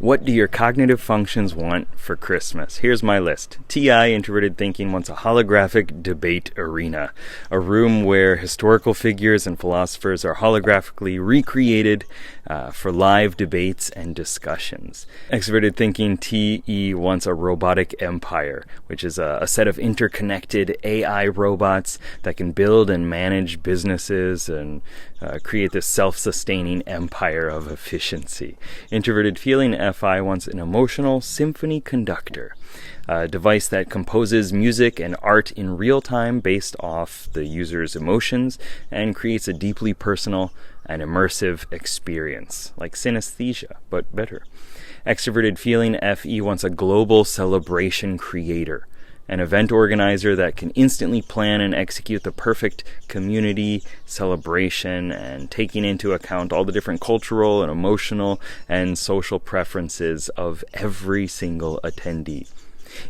What do your cognitive functions want for Christmas? Here's my list. TI, Introverted Thinking, wants a holographic debate arena, a room where historical figures and philosophers are holographically recreated for live debates and discussions. Extroverted Thinking, TE, wants a robotic empire, which is a set of interconnected AI robots that can build and manage businesses and create this self-sustaining empire of efficiency. Introverted Feeling, FI, wants an emotional symphony conductor, a device that composes music and art in real time based off the user's emotions and creates a deeply personal and immersive experience, like synesthesia, but better. Extroverted Feeling, FE, wants a global celebration creator, an event organizer that can instantly plan and execute the perfect community celebration and taking into account all the different cultural and emotional and social preferences of every single attendee.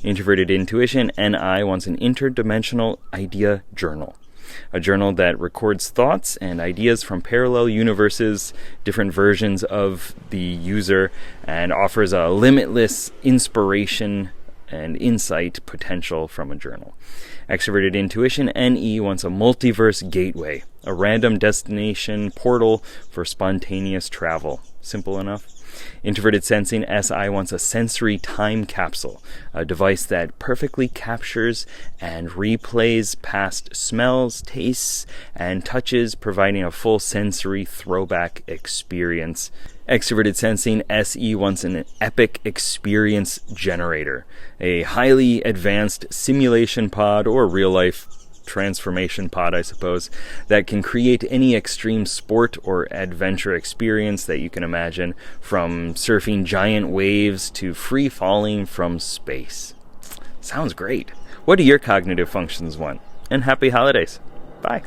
Introverted Intuition, NI, wants an interdimensional idea journal, a journal that records thoughts and ideas from parallel universes, different versions of the user, and offers a limitless inspiration and insight potential from a journal. Extroverted Intuition, NE, wants a multiverse gateway, a random destination portal for spontaneous travel. Simple enough. Introverted Sensing, SI, wants a sensory time capsule, a device that perfectly captures and replays past smells, tastes, and touches, providing a full sensory throwback experience. Extroverted Sensing, SE, wants an epic experience generator, a highly advanced simulation pod or real-life transformation pod, I suppose, that can create any extreme sport or adventure experience that you can imagine, from surfing giant waves to free falling from space. Sounds great. What do your cognitive functions want? And happy holidays. Bye.